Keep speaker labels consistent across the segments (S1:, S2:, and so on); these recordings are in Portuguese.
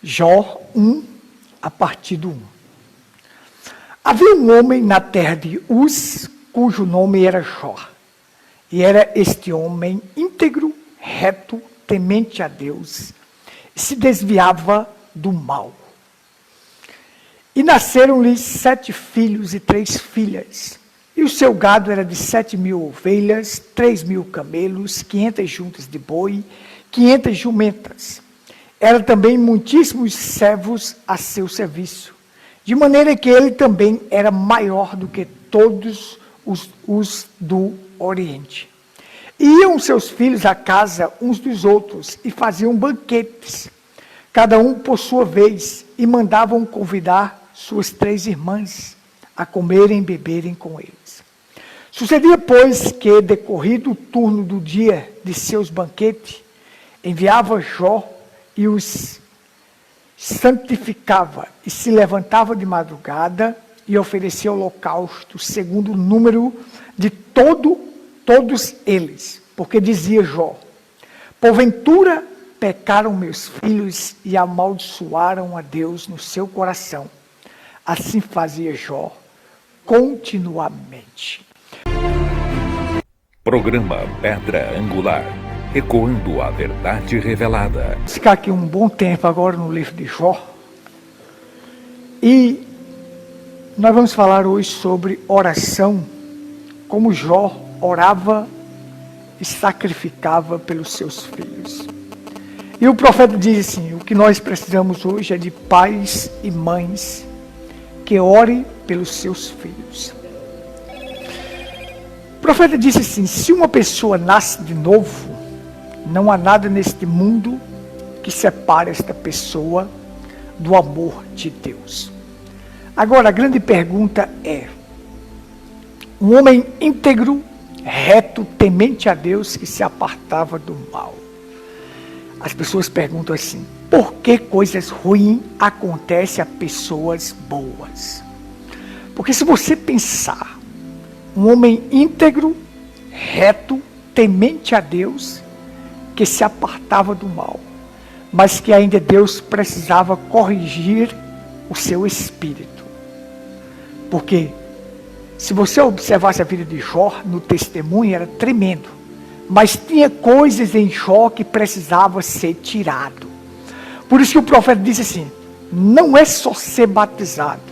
S1: Jó 1, a partir do 1. Havia um homem na terra de Uz, cujo nome era Jó. E era este homem íntegro, reto, temente a Deus, e se desviava do mal. E nasceram-lhe 7 filhos e 3 filhas. E o seu gado era de 7.000 ovelhas, 3.000 camelos, 500 juntas de boi, 500 jumentas. Era também muitíssimos servos a seu serviço, de maneira que ele também era maior do que todos os do Oriente. Iam seus filhos à casa uns dos outros e faziam banquetes, cada um por sua vez, e mandavam convidar suas 3 irmãs a comerem e beberem com eles. Sucedia, pois, que, decorrido o turno do dia de seus banquetes, enviava Jó e os santificava, e se levantava de madrugada e oferecia holocausto, segundo o número de todos eles. Porque dizia Jó: porventura pecaram meus filhos e amaldiçoaram a Deus no seu coração. Assim fazia Jó continuamente.
S2: Programa Pedra Angular, ecoando a verdade revelada.
S1: Vamos ficar aqui um bom tempo agora no livro de Jó. E nós vamos falar hoje sobre oração, como Jó orava e sacrificava pelos seus filhos. E o profeta diz assim: o que nós precisamos hoje é de pais e mães que orem pelos seus filhos. O profeta disse assim: se uma pessoa nasce de novo, não há nada neste mundo que separe esta pessoa do amor de Deus. Agora, a grande pergunta é: um homem íntegro, reto, temente a Deus, que se apartava do mal. As pessoas perguntam assim: por que coisas ruins acontecem a pessoas boas? Porque se você pensar, um homem íntegro, reto, temente a Deus, que se apartava do mal, mas que ainda Deus precisava corrigir o seu espírito. Porque se você observasse a vida de Jó, no testemunho era tremendo, mas tinha coisas em Jó que precisava ser tirado. Por isso que o profeta disse assim: não é só ser batizado.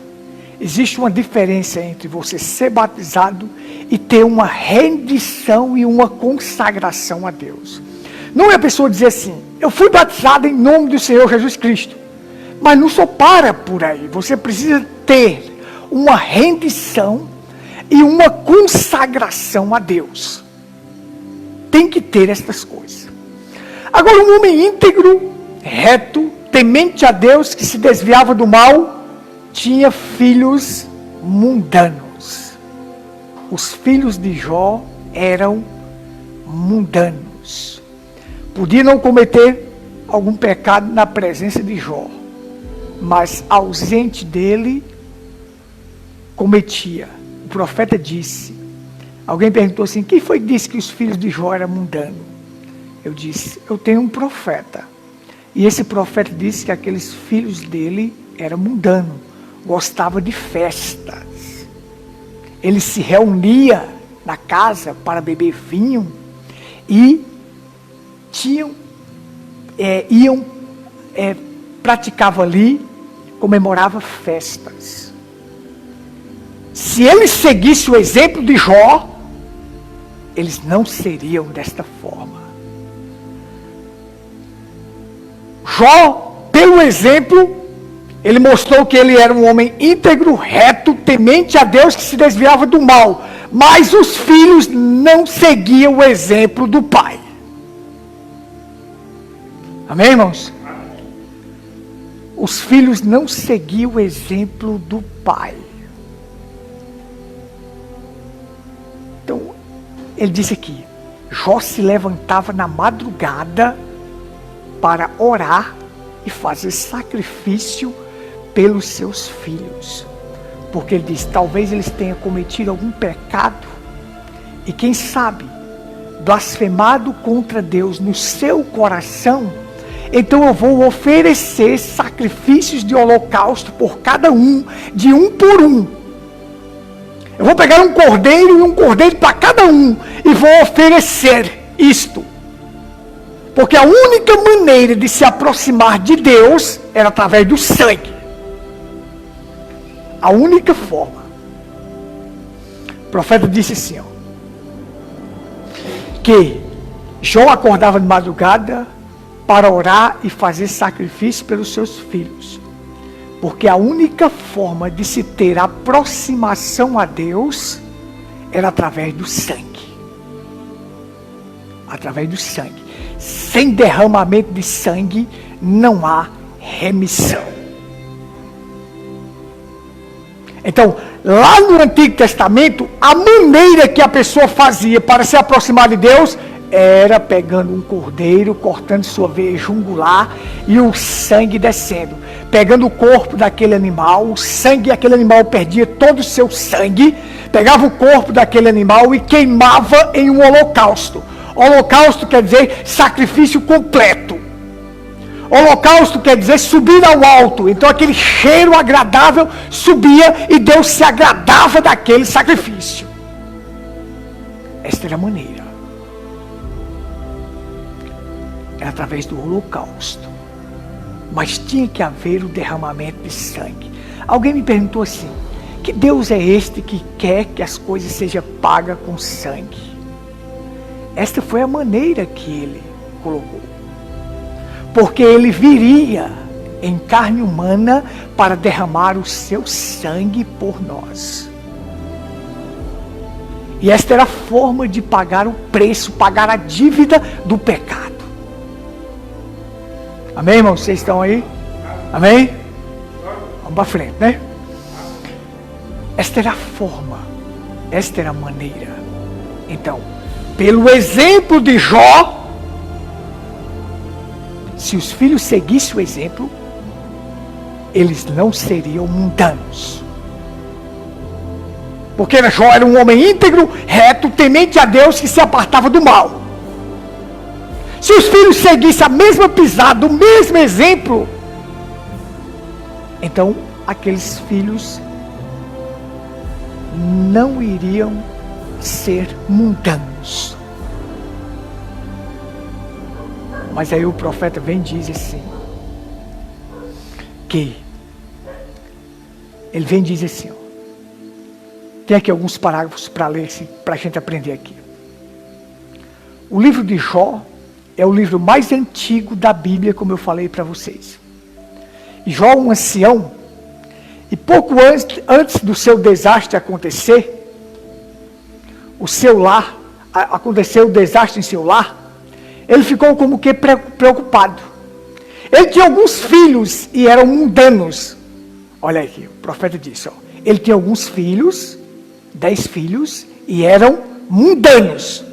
S1: Existe uma diferença entre você ser batizado e ter uma rendição e uma consagração a Deus. Não é a pessoa dizer assim: eu fui batizado em nome do Senhor Jesus Cristo. Mas não só para por aí. Você precisa ter uma rendição e uma consagração a Deus. Tem que ter estas coisas. Agora, um homem íntegro, reto, temente a Deus, que se desviava do mal, tinha filhos mundanos. Os filhos de Jó eram mundanos. Podia não cometer algum pecado na presença de Jó, mas ausente dele, cometia. O profeta disse, alguém perguntou assim: quem foi que disse que os filhos de Jó eram mundanos? Eu disse: eu tenho um profeta. E esse profeta disse que aqueles filhos dele eram mundanos, gostavam de festas. Ele se reunia na casa para beber vinho e praticava ali, comemorava festas. Se eles seguissem o exemplo de Jó, eles não seriam desta forma. Jó, pelo exemplo, ele mostrou que ele era um homem íntegro, reto, temente a Deus, que se desviava do mal. Mas os filhos não seguiam o exemplo do pai. Amém, irmãos? Os filhos não seguiam o exemplo do pai. Então, ele disse aqui: Jó se levantava na madrugada para orar e fazer sacrifício pelos seus filhos. Porque ele diz: talvez eles tenham cometido algum pecado e, quem sabe, blasfemado contra Deus no seu coração, então eu vou oferecer sacrifícios de holocausto por cada um, de um por um. Eu vou pegar um cordeiro e um cordeiro para cada um e vou oferecer isto. Porque a única maneira de se aproximar de Deus era através do sangue. A única forma. O profeta disse assim, ó, que Jó acordava de madrugada para orar e fazer sacrifício pelos seus filhos. Porque a única forma de se ter aproximação a Deus era através do sangue. Através do sangue. Sem derramamento de sangue não há remissão. Então, lá no Antigo Testamento, a maneira que a pessoa fazia para se aproximar de Deus era pegando um cordeiro, cortando sua veia jungular e o sangue descendo. Pegando o corpo daquele animal, o sangue daquele animal perdia todo o seu sangue, pegava o corpo daquele animal e queimava em um holocausto. Holocausto quer dizer sacrifício completo. Holocausto quer dizer subir ao alto. Então aquele cheiro agradável subia e Deus se agradava daquele sacrifício. Esta era a maneira. Era através do holocausto. Mas tinha que haver o derramamento de sangue. Alguém me perguntou assim, que Deus é este que quer que as coisas sejam pagas com sangue? Esta foi a maneira que ele colocou. Porque ele viria em carne humana para derramar o seu sangue por nós. E esta era a forma de pagar o preço, pagar a dívida do pecado. Amém, irmãos? Vocês estão aí? Amém? Vamos para frente, né? Esta era a forma. Esta era a maneira. Então, pelo exemplo de Jó, se os filhos seguissem o exemplo, eles não seriam mundanos. Porque Jó era um homem íntegro, reto, temente a Deus, que se apartava do mal. Se os filhos seguissem a mesma pisada, o mesmo exemplo, então aqueles filhos não iriam ser mundanos. Mas aí o profeta vem e diz assim, que ele vem e diz assim, ó, tem aqui alguns parágrafos para ler, para a gente aprender aqui. O livro de Jó é o livro mais antigo da Bíblia, como eu falei para vocês. E Jó, um ancião, e pouco antes do seu desastre acontecer, o seu lar, aconteceu o desastre em seu lar, ele ficou como que preocupado. Ele tinha alguns filhos e eram mundanos. Olha aqui, o profeta disse, ó, ele tinha alguns filhos, 10 filhos, e eram mundanos.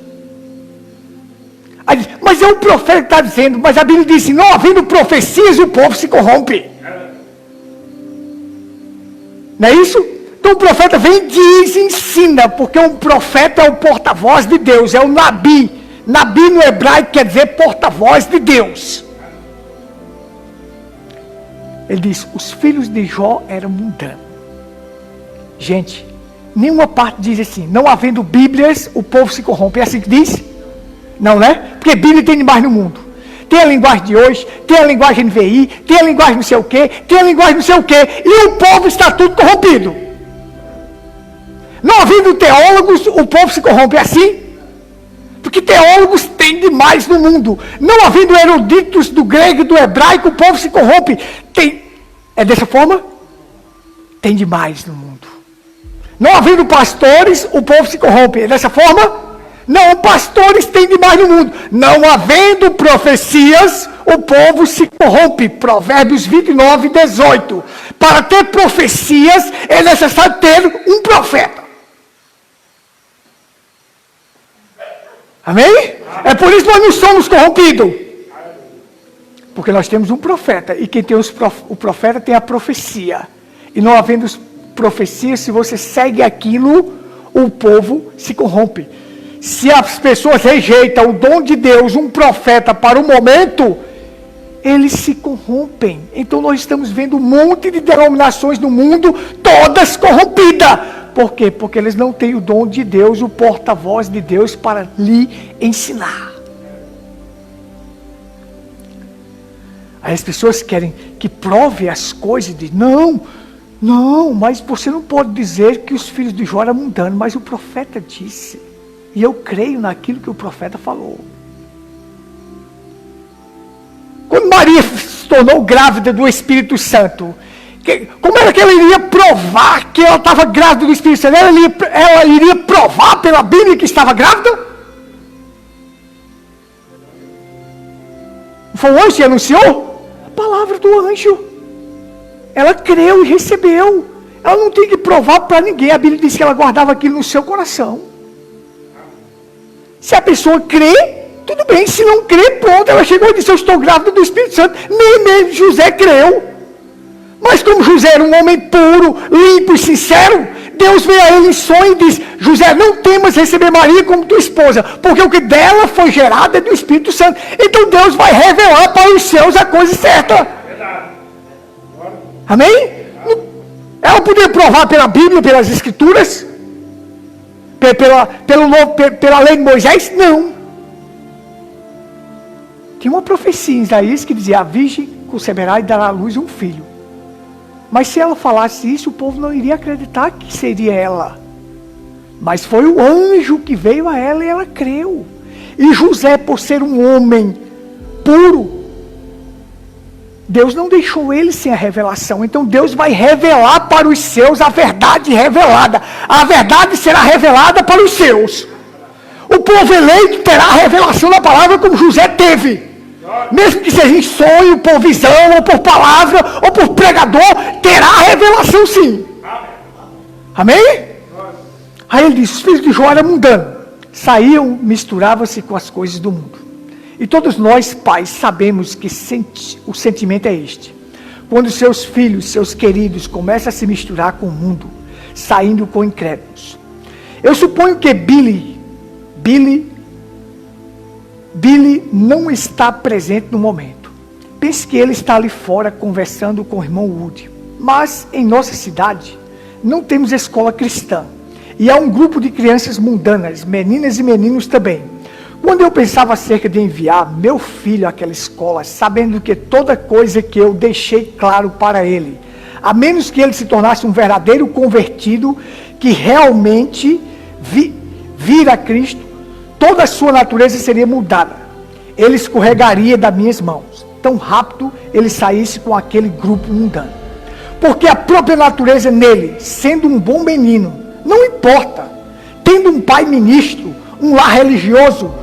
S1: Aí, mas é o profeta que está dizendo, mas a Bíblia diz, não havendo profecias, o povo se corrompe. Não é isso? Então o profeta vem e diz, ensina, porque um profeta é o porta-voz de Deus, é o Nabi. Nabi no hebraico quer dizer porta-voz de Deus. Ele diz, os filhos de Jó eram mundanos. Gente, nenhuma parte diz assim, não havendo Bíblias, o povo se corrompe. É assim que diz? Não, né? Porque Bíblia tem demais no mundo. Tem a linguagem de hoje, tem a linguagem NVI, tem a linguagem não sei o quê, tem a linguagem não sei o quê, e o povo está tudo corrompido. Não havendo teólogos, o povo se corrompe. É assim? Porque teólogos tem demais no mundo. Não havendo eruditos do grego e do hebraico, o povo se corrompe. É dessa forma? Tem demais no mundo. Não havendo pastores, o povo se corrompe. É dessa forma? Não, pastores tem demais no mundo. Não havendo profecias, o povo se corrompe. Provérbios 29, 18. Para ter profecias, é necessário ter um profeta. Amém? É por isso que nós não somos corrompidos. Porque nós temos um profeta. E quem tem o profeta tem a profecia. E não havendo profecia, se você segue aquilo, o povo se corrompe. Se as pessoas rejeitam o dom de Deus, um profeta para o momento, eles se corrompem. Então nós estamos vendo um monte de denominações no mundo, todas corrompidas. Por quê? Porque eles não têm o dom de Deus, o porta-voz de Deus para lhe ensinar. Aí as pessoas querem que prove as coisas e dizem, não, mas você não pode dizer que os filhos de Jó eram mundanos, mas o profeta disse. E eu creio naquilo que o profeta falou. Quando Maria se tornou grávida do Espírito Santo, como era que ela iria provar que ela estava grávida do Espírito Santo? Ela iria provar pela Bíblia que estava grávida? Não foi o anjo que anunciou? A palavra do anjo. Ela creu e recebeu. Ela não tem que provar para ninguém. A Bíblia diz que ela guardava aquilo no seu coração. Se a pessoa crê, tudo bem. Se não crê, pronto. Ela chegou e disse, eu estou grávida do Espírito Santo. Nem mesmo José creu. Mas como José era um homem puro, limpo e sincero, Deus veio a ele em sonho e disse, José, não temas receber Maria como tua esposa, porque o que dela foi gerado é do Espírito Santo. Então Deus vai revelar para os seus a coisa certa. Amém? Ela podia provar pela Bíblia, pelas Escrituras, pela lei de Moisés? Não. Tinha uma profecia em Isaías que dizia, a virgem conceberá e dará à luz um filho. Mas se ela falasse isso, o povo não iria acreditar que seria ela. Mas foi o anjo que veio a ela e ela creu. E José, por ser um homem puro, Deus não deixou ele sem a revelação. Então Deus vai revelar para os seus a verdade revelada. A verdade será revelada para os seus. O povo eleito terá a revelação da palavra como José teve. Mesmo que seja em sonho, por visão, ou por palavra, ou por pregador, terá a revelação sim. Amém? Aí ele diz, os filhos de Jó eram mundanos. Saíam, misturavam-se com as coisas do mundo. E todos nós, pais, sabemos que o sentimento é este. Quando seus filhos, seus queridos, começam a se misturar com o mundo, saindo com incrédulos. Eu suponho que Billy não está presente no momento. Pense que ele está ali fora conversando com o irmão Woody. Mas em nossa cidade não temos escola cristã. E há um grupo de crianças mundanas, meninas e meninos também. Quando eu pensava acerca de enviar meu filho àquela escola, sabendo que toda coisa que eu deixei claro para ele, a menos que ele se tornasse um verdadeiro convertido, que realmente vir a Cristo, toda a sua natureza seria mudada. Ele escorregaria das minhas mãos. Tão rápido ele saísse com aquele grupo mundano. Porque a própria natureza nele, sendo um bom menino, não importa, tendo um pai ministro, um lar religioso,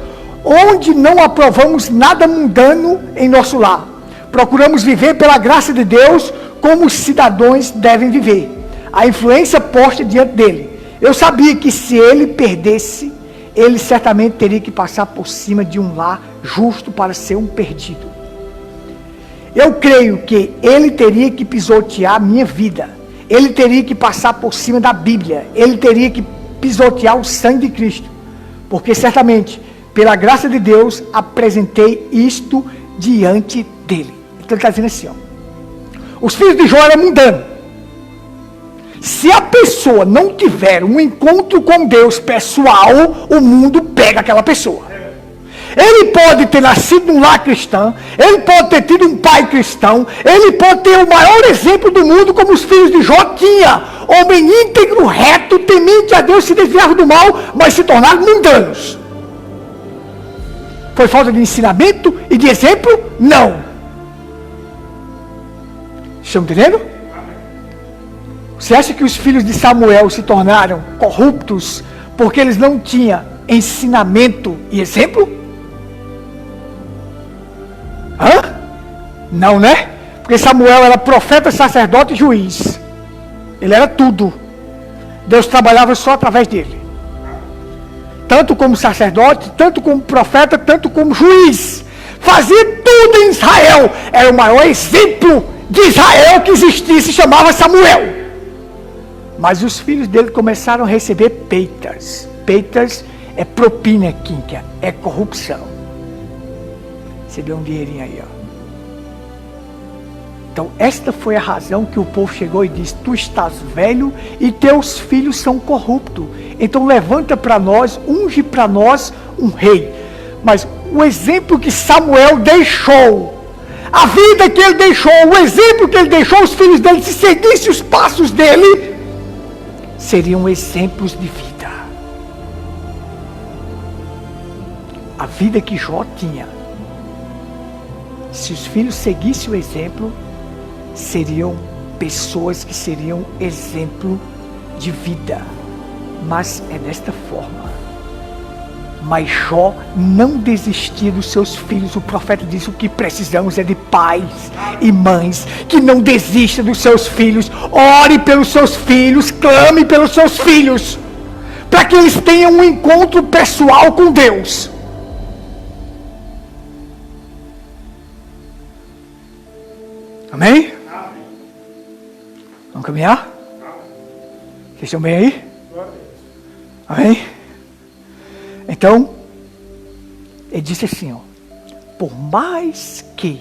S1: onde não aprovamos nada mundano em nosso lar. Procuramos viver pela graça de Deus como os cidadãos devem viver. A influência posta diante dele. Eu sabia que se ele perdesse, ele certamente teria que passar por cima de um lar justo para ser um perdido. Eu creio que ele teria que pisotear a minha vida. Ele teria que passar por cima da Bíblia. Ele teria que pisotear o sangue de Cristo. Porque certamente, pela graça de Deus, apresentei isto diante dele. Então ele está dizendo assim, os filhos de Jó eram mundanos. Se a pessoa não tiver um encontro com Deus pessoal, o mundo pega aquela pessoa. Ele pode ter nascido num lar cristão, ele pode ter tido um pai cristão, ele pode ter o maior exemplo do mundo, como os filhos de Jó tinha. Homem íntegro, reto, temente a Deus, se desviava do mal, mas se tornaram mundanos. Foi falta de ensinamento e de exemplo? Não. Estão entendendo? Você acha que os filhos de Samuel se tornaram corruptos porque eles não tinham ensinamento e exemplo? Hã? Não, né? Porque Samuel era profeta, sacerdote e juiz. Ele era tudo. Deus trabalhava só através dele. Tanto como sacerdote, tanto como profeta, tanto como juiz. Fazia tudo em Israel. Era o maior exemplo de Israel que existia, se chamava Samuel. Mas os filhos dele começaram a receber peitas. Peitas é propina quínquia, é corrupção. Recebeu um dinheirinho aí, Então esta foi a razão que o povo chegou e disse: tu estás velho e teus filhos são corruptos. Então levanta para nós, unge para nós um rei. Mas o exemplo que Samuel deixou, a vida que ele deixou, o exemplo que ele deixou, os filhos dele, se seguissem os passos dele, seriam exemplos de vida. A vida que Jó tinha, se os filhos seguissem o exemplo, seriam pessoas que seriam exemplo de vida. Mas é desta forma. Mas Jó não desistia dos seus filhos. O profeta disse: o que precisamos é de pais e mães que não desistam dos seus filhos. Ore pelos seus filhos, clame pelos seus filhos, para que eles tenham um encontro pessoal com Deus. Amém? Vamos caminhar? Vocês estão bem aí? Amém? Então, ele disse assim, ó: por mais que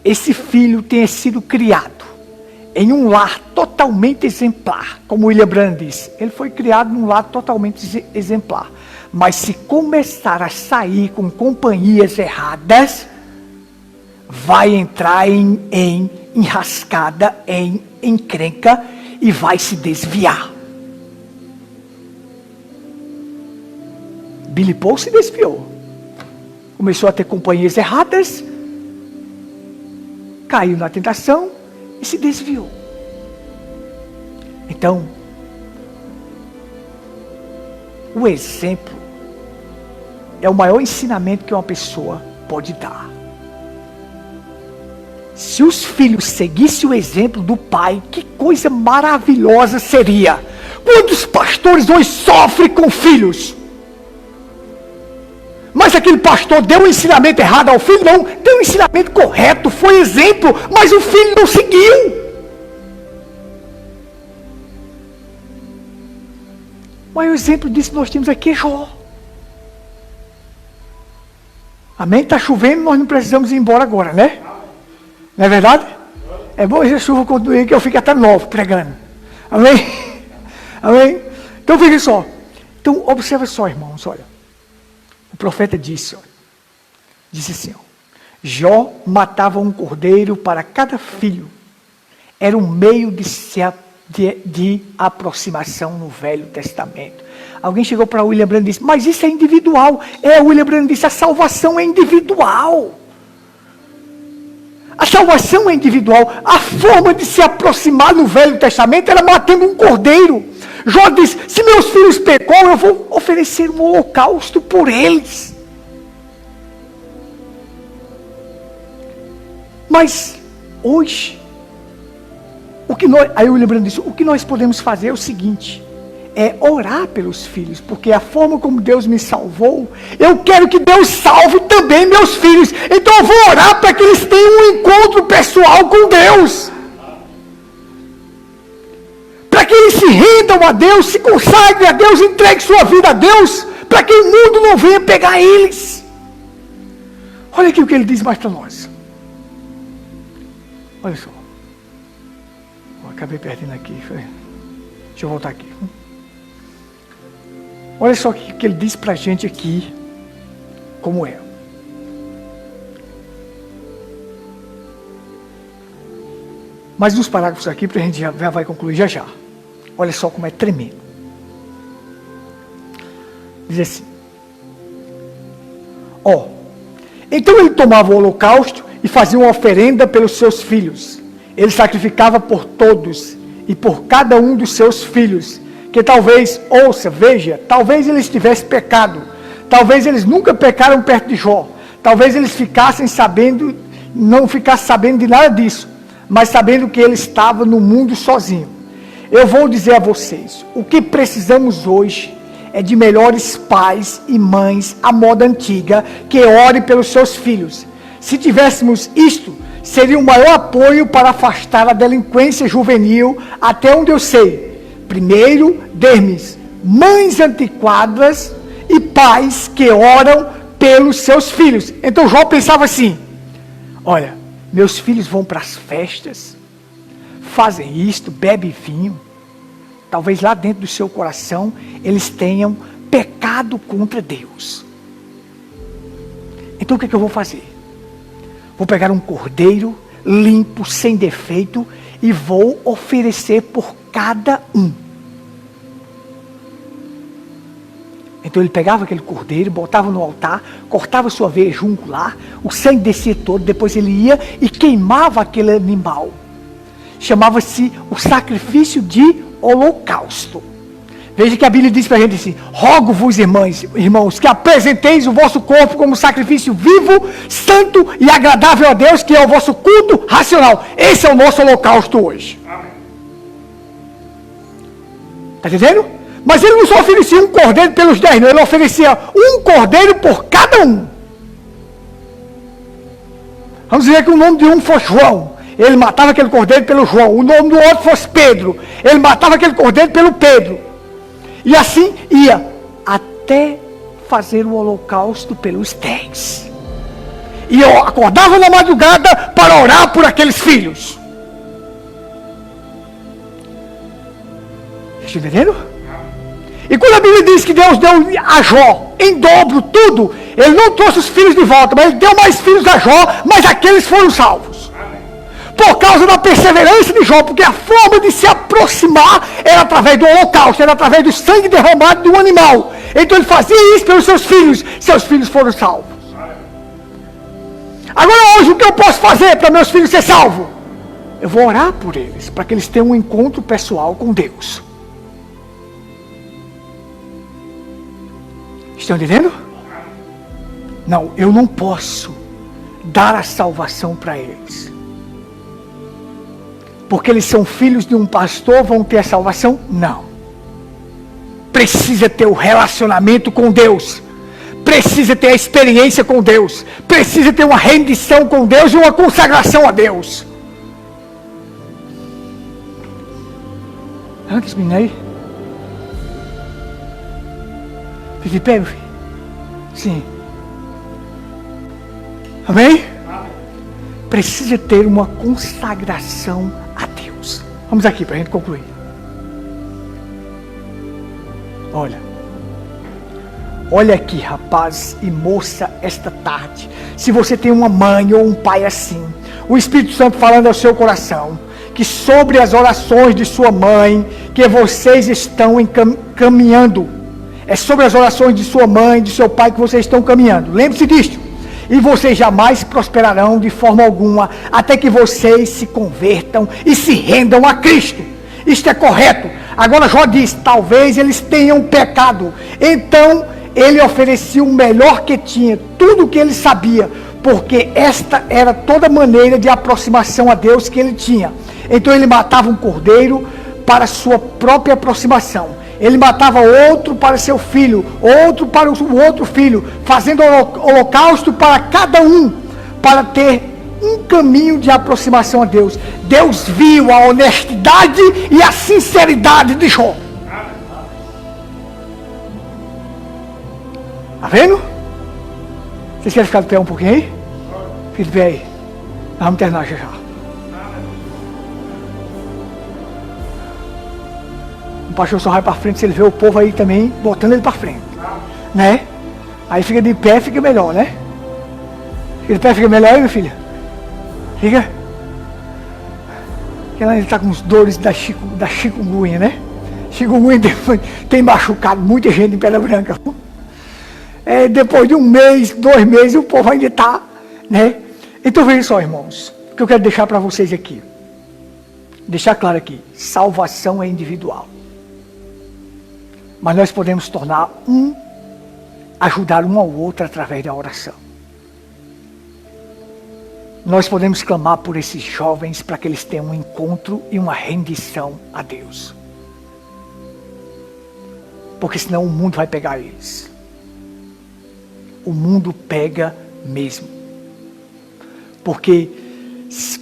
S1: esse filho tenha sido criado em um lar totalmente exemplar, como William Branham disse, ele foi criado num lar totalmente exemplar, mas se começar a sair com companhias erradas, vai entrar em enrascada, em encrenca, e vai se desviar. Billy Paul se desviou, começou a ter companhias erradas, caiu na tentação e se desviou. Então, o exemplo é o maior ensinamento que uma pessoa pode dar. Se os filhos seguissem o exemplo do pai, que coisa maravilhosa seria. Quantos pastores hoje sofrem com filhos? Mas aquele pastor deu um ensinamento errado ao filho? Não, deu um ensinamento correto, foi exemplo, mas o filho não seguiu. O maior exemplo disso que nós temos aqui é Jó. Amém? Está chovendo, nós não precisamos ir embora agora, né? Não é verdade? É bom que a chuva continue, que eu fique até 9 pregando. Amém? Amém? Então veja só. Então observa só, irmãos, olha. O profeta disse assim, ó: Jó matava um cordeiro para cada filho. Era um meio de aproximação no Velho Testamento. Alguém chegou para William Branham e disse: mas isso é individual. William Branham disse: a salvação é individual. A salvação é individual. A forma de se aproximar no Velho Testamento era matando um cordeiro. Jó diz: se meus filhos pecou, eu vou oferecer um holocausto por eles. Mas hoje, aí o William Branham disse: o que nós podemos fazer é o seguinte: é orar pelos filhos, porque a forma como Deus me salvou, eu quero que Deus salve também meus filhos. Então eu vou orar para que eles tenham um encontro pessoal com Deus, para que eles se rendam a Deus, se consagrem a Deus, entreguem sua vida a Deus, para que o mundo não venha pegar eles. Olha aqui o que ele diz mais para nós. Olha só. Acabei perdendo aqui. Deixa eu voltar aqui. Olha só o que ele diz para a gente aqui, como é. Mais uns parágrafos aqui, para a gente já vai concluir já. Olha só como é tremendo. Diz assim: então ele tomava o holocausto e fazia uma oferenda pelos seus filhos. Ele sacrificava por todos e por cada um dos seus filhos, que talvez, talvez eles tivessem pecado, talvez eles nunca pecaram perto de Jó, talvez eles não ficassem sabendo de nada disso, mas sabendo que ele estava no mundo sozinho. Eu vou dizer a vocês, o que precisamos hoje é de melhores pais e mães à moda antiga, que orem pelos seus filhos. Se tivéssemos isto, seria o maior apoio para afastar a delinquência juvenil, até onde eu sei. Primeiro, Dermes, mães antiquadas e pais que oram pelos seus filhos. Então Jó pensava assim: olha, Meus filhos vão para as festas, fazem isto, bebem vinho. Talvez lá dentro do seu coração eles tenham pecado contra Deus. Então o que eu vou fazer? Vou pegar um cordeiro limpo, sem defeito, e vou oferecer por cada um. Então ele pegava aquele cordeiro, botava no altar, cortava sua veia jungular, o sangue descia todo, depois ele ia e queimava aquele animal. Chamava-se o sacrifício de holocausto. Veja que a Bíblia diz para a gente assim: rogo-vos, irmãos, que apresenteis o vosso corpo como sacrifício vivo, santo e agradável a Deus, que é o vosso culto racional. Esse é o nosso holocausto hoje. Está entendendo? Mas ele não só oferecia um cordeiro pelos 10, não. Ele oferecia um cordeiro por cada um. Vamos dizer que o nome de um fosse João. Ele matava aquele cordeiro pelo João. O nome do outro fosse Pedro. Ele matava aquele cordeiro pelo Pedro. E assim ia até fazer o holocausto pelos 10. E eu acordava na madrugada para orar por aqueles filhos. Está entendendo? E quando a Bíblia diz que Deus deu a Jó em dobro tudo, ele não trouxe os filhos de volta, mas ele deu mais filhos a Jó, mas aqueles foram salvos. Por causa da perseverança de Jó, porque a forma de se aproximar era através do holocausto, era através do sangue derramado de um animal. Então ele fazia isso pelos seus filhos foram salvos. Agora hoje o que eu posso fazer para meus filhos ser salvos? Eu vou orar por eles, para que eles tenham um encontro pessoal com Deus. Estão entendendo? Não, eu não posso dar a salvação para eles. Porque eles são filhos de um pastor, vão ter a salvação? Não. Precisa ter o relacionamento com Deus. Precisa ter a experiência com Deus. Precisa ter uma rendição com Deus e uma consagração a Deus. Olha esse menino aí. Fique de pé, meu filho. Sim. Amém? Precisa ter uma consagração a Deus. Vamos aqui para a gente concluir. Olha aqui, rapaz e moça, esta tarde. Se você tem uma mãe ou um pai assim, o Espírito Santo falando ao seu coração, que sobre as orações de sua mãe, que vocês estão caminhando, é sobre as orações de sua mãe, de seu pai que vocês estão caminhando. Lembre-se disto. E vocês jamais prosperarão de forma alguma, até que vocês se convertam e se rendam a Cristo. Isto é correto. Agora Jó diz, talvez eles tenham pecado. Então ele oferecia o melhor que tinha, tudo o que ele sabia, porque esta era toda maneira de aproximação a Deus que ele tinha. Então ele matava um cordeiro para sua própria aproximação. Ele matava outro para seu filho, outro para o outro filho, fazendo holocausto para cada um, para ter um caminho de aproximação a Deus. Deus viu a honestidade e a sinceridade de Jó. Está vendo? Vocês querem ficar de pé um pouquinho aí? Fique de pé aí. Nós vamos terminar já. O pastor só vai para frente se ele vê o povo aí também botando ele para frente, né? Aí fica de pé, fica melhor, né? Fica de pé, fica melhor aí, meu filho. Fica. Porque ela está com os dores da chikungunya, né? Chikungunya tem machucado muita gente em Pedra Branca. Depois de um mês, 2 meses, o povo ainda está, né? Então veja só, irmãos, o que eu quero deixar para vocês aqui. Deixar claro aqui, salvação é individual. Mas nós podemos ajudar um ao outro através da oração. Nós podemos clamar por esses jovens para que eles tenham um encontro e uma rendição a Deus. Porque senão o mundo vai pegar eles. O mundo pega mesmo. Porque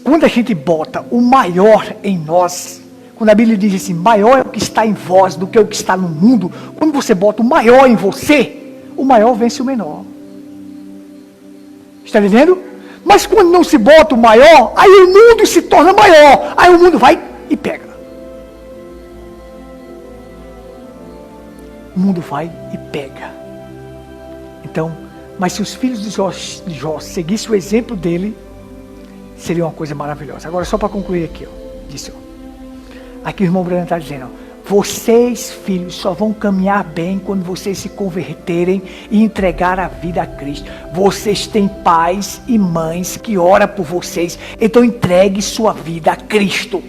S1: quando a gente bota o maior em nós, quando a Bíblia diz assim, maior é o que está em vós do que o que está no mundo, quando você bota o maior em você, o maior vence o menor. Está entendendo? Mas quando não se bota o maior, aí o mundo se torna maior. Aí o mundo vai e pega. O mundo vai e pega. Então, mas se os filhos de Jó seguissem o exemplo dele, seria uma coisa maravilhosa. Agora, só para concluir aqui, disse, aqui o irmão Branham está dizendo, vocês, filhos, só vão caminhar bem quando vocês se converterem e entregar a vida a Cristo. Vocês têm pais e mães que oram por vocês, então entregue sua vida a Cristo.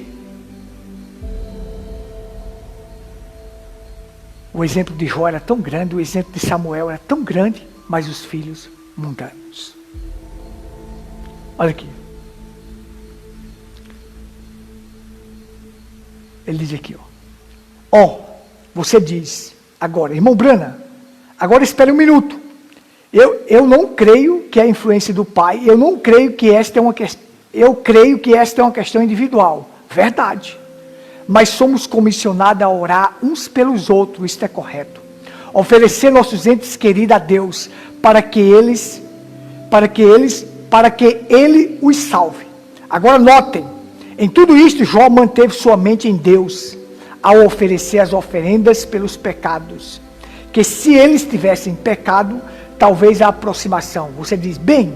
S1: O exemplo de Jó era tão grande, o exemplo de Samuel era tão grande, mas os filhos mundanos. Olha aqui. Ele diz aqui, você diz, agora, irmão Branham, agora espere um minuto. Eu não creio que é a influência do pai, eu não creio que esta é uma questão, eu creio que esta é uma questão individual. Verdade. Mas somos comissionados a orar uns pelos outros, isto é correto. Oferecer nossos entes queridos a Deus, para que Ele os salve. Agora notem, em tudo isto Jó manteve sua mente em Deus, ao oferecer as oferendas pelos pecados. Que se eles tivessem pecado, talvez a aproximação. Você diz, bem,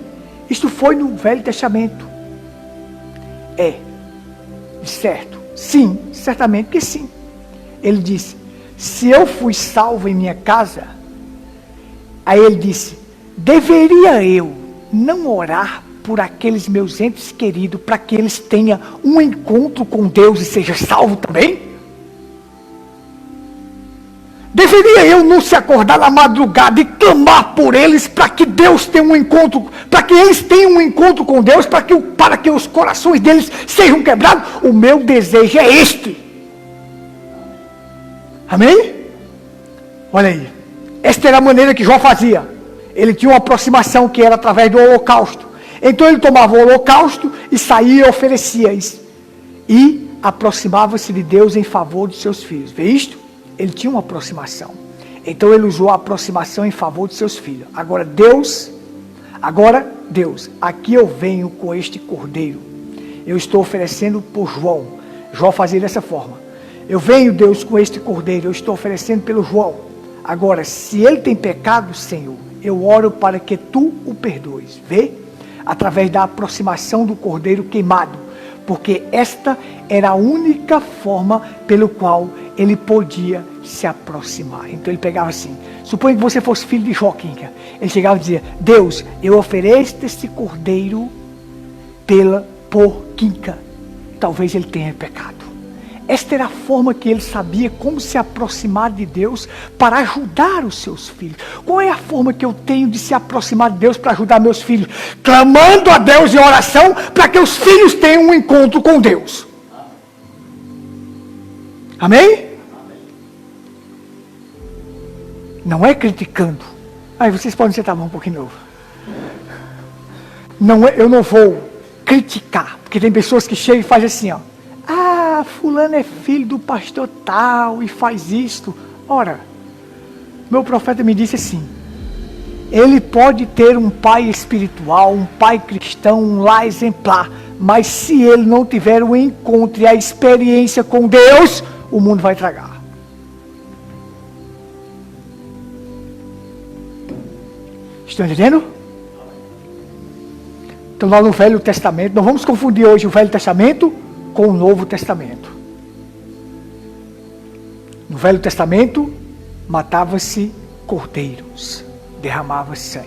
S1: isto foi no Velho Testamento. Certo. Sim, certamente que sim. Ele disse, se eu fui salvo em minha casa, aí ele disse, deveria eu não orar por aqueles meus entes queridos, para que eles tenham um encontro com Deus e seja salvo também? Deveria eu não se acordar na madrugada e clamar por eles, para que Deus tenha um encontro, para que eles tenham um encontro com Deus, para que os corações deles sejam quebrados? O meu desejo é este. Amém? Olha aí. Esta era a maneira que Jó fazia. Ele tinha uma aproximação que era através do holocausto. Então ele tomava o holocausto e saía e oferecia isso. E aproximava-se de Deus em favor dos seus filhos. Vê isto? Ele tinha uma aproximação. Então ele usou a aproximação em favor de seus filhos. Agora Deus, aqui eu venho com este cordeiro. Eu estou oferecendo por João. Jó fazia dessa forma. Eu venho, Deus, com este cordeiro. Eu estou oferecendo pelo João. Agora, se ele tem pecado, Senhor, eu oro para que tu o perdoes. Vê? Através da aproximação do cordeiro queimado. Porque esta era a única forma pelo qual ele podia se aproximar. Então ele pegava assim, suponha que você fosse filho de Joaquim, ele chegava e dizia, Deus, eu ofereço este cordeiro por Quinca. Talvez ele tenha pecado. Esta era a forma que ele sabia como se aproximar de Deus para ajudar os seus filhos. Qual é a forma que eu tenho de se aproximar de Deus para ajudar meus filhos? Clamando a Deus em oração para que os filhos tenham um encontro com Deus. Amém? Não é criticando. Aí vocês podem sentar a mão um pouquinho novo. Eu não vou criticar, porque tem pessoas que chegam e fazem assim, fulano é filho do pastor tal e faz isto. Ora, meu profeta me disse assim, ele pode ter um pai espiritual, um pai cristão, um lar exemplar, mas se ele não tiver o encontro e a experiência com Deus, o mundo vai tragar. Estão entendendo? Então lá no Velho Testamento, não vamos confundir hoje o Velho Testamento com o Novo Testamento. No Velho Testamento, matava-se cordeiros, derramava sangue.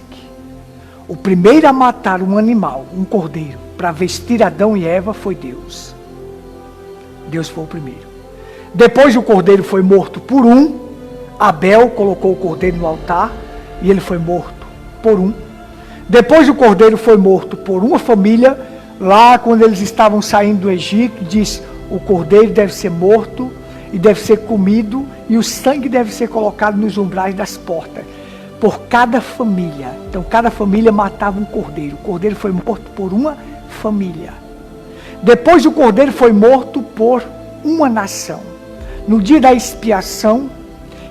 S1: O primeiro a matar um animal, um cordeiro, para vestir Adão e Eva foi Deus. Deus foi o primeiro. Depois o cordeiro foi morto por um, Abel colocou o cordeiro no altar e ele foi morto por um. Depois o cordeiro foi morto por uma família, lá quando eles estavam saindo do Egito, diz, o cordeiro deve ser morto e deve ser comido e o sangue deve ser colocado nos umbrais das portas, por cada família. Então cada família matava um cordeiro. O cordeiro foi morto por uma família. Depois o cordeiro foi morto por uma nação. No dia da expiação,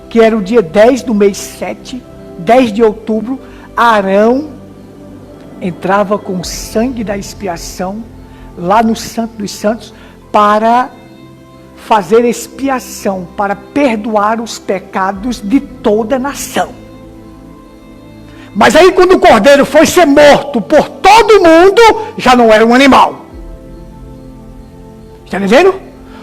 S1: que era o dia 10 do mês 7, 10 de outubro, Arão entrava com o sangue da expiação lá no Santo dos Santos para fazer expiação, para perdoar os pecados de toda a nação. Mas aí quando o cordeiro foi ser morto por todo mundo, já não era um animal. Está entendendo?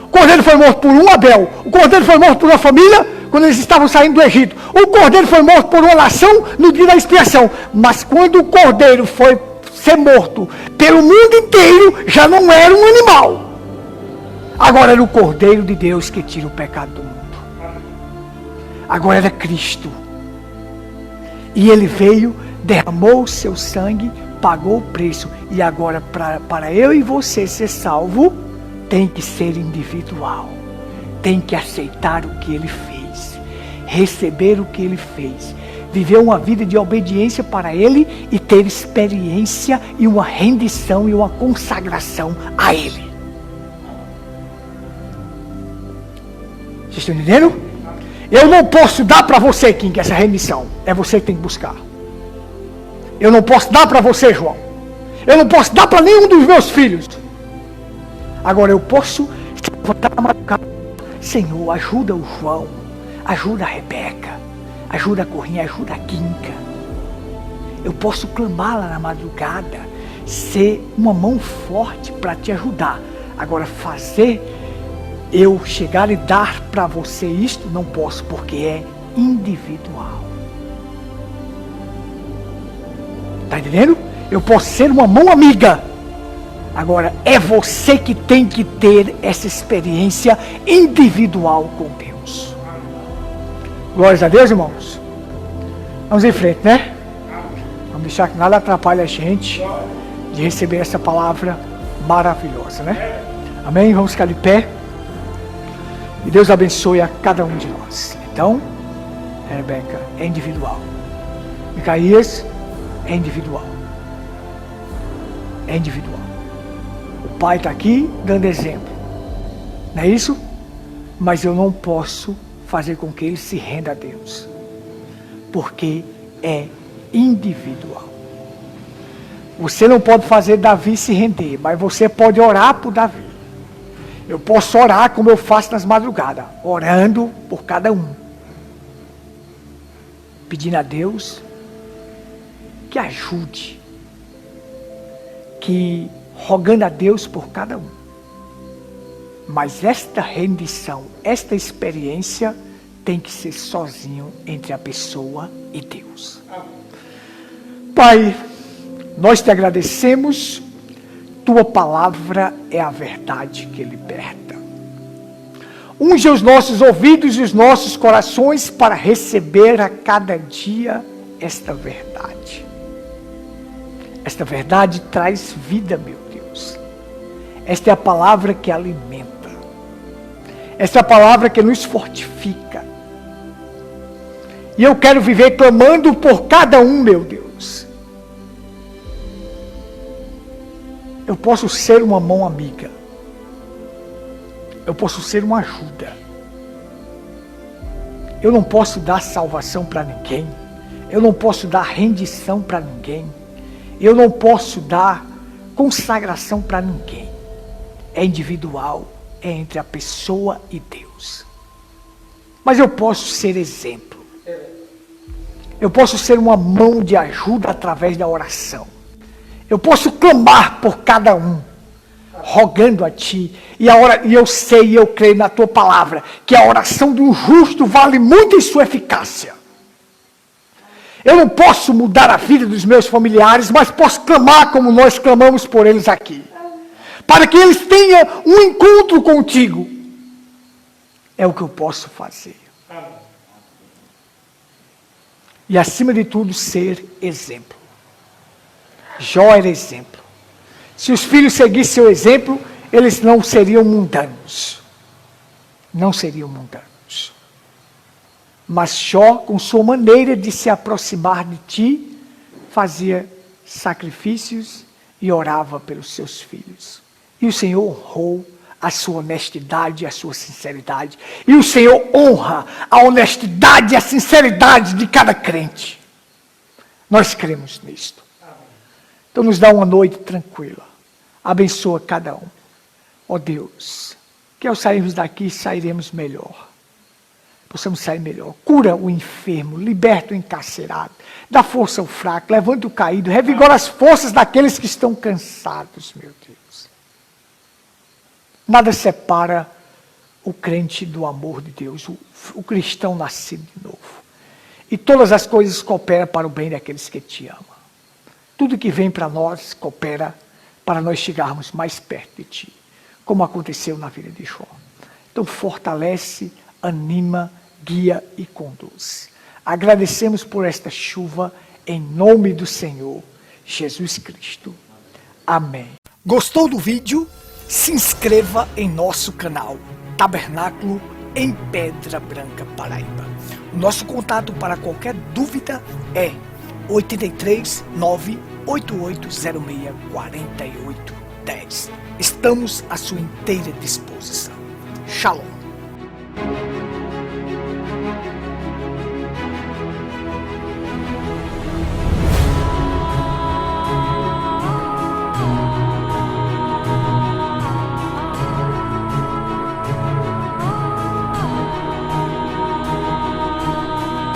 S1: O cordeiro foi morto por um Abel, o cordeiro foi morto por uma família quando eles estavam saindo do Egito. O cordeiro foi morto por uma nação no dia da expiação. Mas quando o cordeiro foi ser morto pelo mundo inteiro, já não era um animal. Agora era o Cordeiro de Deus que tira o pecado do mundo. Agora era Cristo. E ele veio, derramou o seu sangue, pagou o preço. E agora para eu e você ser salvo, tem que ser individual. Tem que aceitar o que ele fez. Receber o que ele fez. Viver uma vida de obediência para ele e ter experiência e uma rendição e uma consagração a ele. Vocês estão entendendo? Eu não posso dar para você, King, essa remissão. É você que tem que buscar. Eu não posso dar para você, João. Eu não posso dar para nenhum dos meus filhos. Agora eu posso levantar na madrugada. Senhor, ajuda o João. Ajuda a Rebeca. Ajuda a Corrinha, ajuda a Quinca. Eu posso clamar lá na madrugada. Ser uma mão forte para te ajudar. Agora fazer... eu chegar e dar para você isto, não posso, porque é individual. Está entendendo? Eu posso ser uma mão amiga. Agora, é você que tem que ter essa experiência individual com Deus. Glórias a Deus, irmãos. Vamos em frente, né? Vamos deixar que nada atrapalhe a gente de receber essa palavra maravilhosa, né? Amém? Vamos ficar de pé. E Deus abençoe a cada um de nós. Então, Rebeca, é individual. Micaías, é individual. É individual. O pai está aqui dando exemplo. Não é isso? Mas eu não posso fazer com que ele se renda a Deus. Porque é individual. Você não pode fazer Davi se render, mas você pode orar por Davi. Eu posso orar como eu faço nas madrugadas, orando por cada um. Pedindo a Deus que ajude, rogando a Deus por cada um. Mas esta rendição, esta experiência tem que ser sozinho entre a pessoa e Deus. Pai, nós te agradecemos. Tua palavra é a verdade que liberta. Unge os nossos ouvidos e os nossos corações para receber a cada dia esta verdade. Esta verdade traz vida, meu Deus. Esta é a palavra que alimenta. Esta é a palavra que nos fortifica. E eu quero viver clamando por cada um, meu Deus. Eu posso ser uma mão amiga. Eu posso ser uma ajuda. Eu não posso dar salvação para ninguém. Eu não posso dar rendição para ninguém. Eu não posso dar consagração para ninguém. É individual, é entre a pessoa e Deus. Mas eu posso ser exemplo. Eu posso ser uma mão de ajuda através da oração. Eu posso clamar por cada um, rogando a Ti. E eu sei e eu creio na Tua palavra, que a oração do justo vale muito em sua eficácia. Eu não posso mudar a vida dos meus familiares, mas posso clamar como nós clamamos por eles aqui. Para que eles tenham um encontro contigo. É o que eu posso fazer. E acima de tudo, ser exemplo. Jó era exemplo. Se os filhos seguissem seu exemplo, eles não seriam mundanos. Não seriam mundanos. Mas Jó, com sua maneira de se aproximar de ti, fazia sacrifícios e orava pelos seus filhos. E o Senhor honrou a sua honestidade e a sua sinceridade. E o Senhor honra a honestidade e a sinceridade de cada crente. Nós cremos nisto. Então nos dá uma noite tranquila. Abençoa cada um. Ó Deus, que ao sairmos daqui, sairemos melhor. Possamos sair melhor. Cura o enfermo, liberta o encarcerado, dá força ao fraco, levanta o caído, revigora as forças daqueles que estão cansados, meu Deus. Nada separa o crente do amor de Deus, o cristão nascido de novo. E todas as coisas cooperam para o bem daqueles que te amam. Tudo que vem para nós coopera para nós chegarmos mais perto de ti, como aconteceu na vida de Jó. Então fortalece, anima, guia e conduz. Agradecemos por esta chuva, em nome do Senhor Jesus Cristo. Amém. Gostou do vídeo? Se inscreva em nosso canal Tabernáculo em Pedra Branca, Paraíba. O nosso contato para qualquer dúvida é 83 98806 4810. Estamos à sua inteira disposição. Shalom.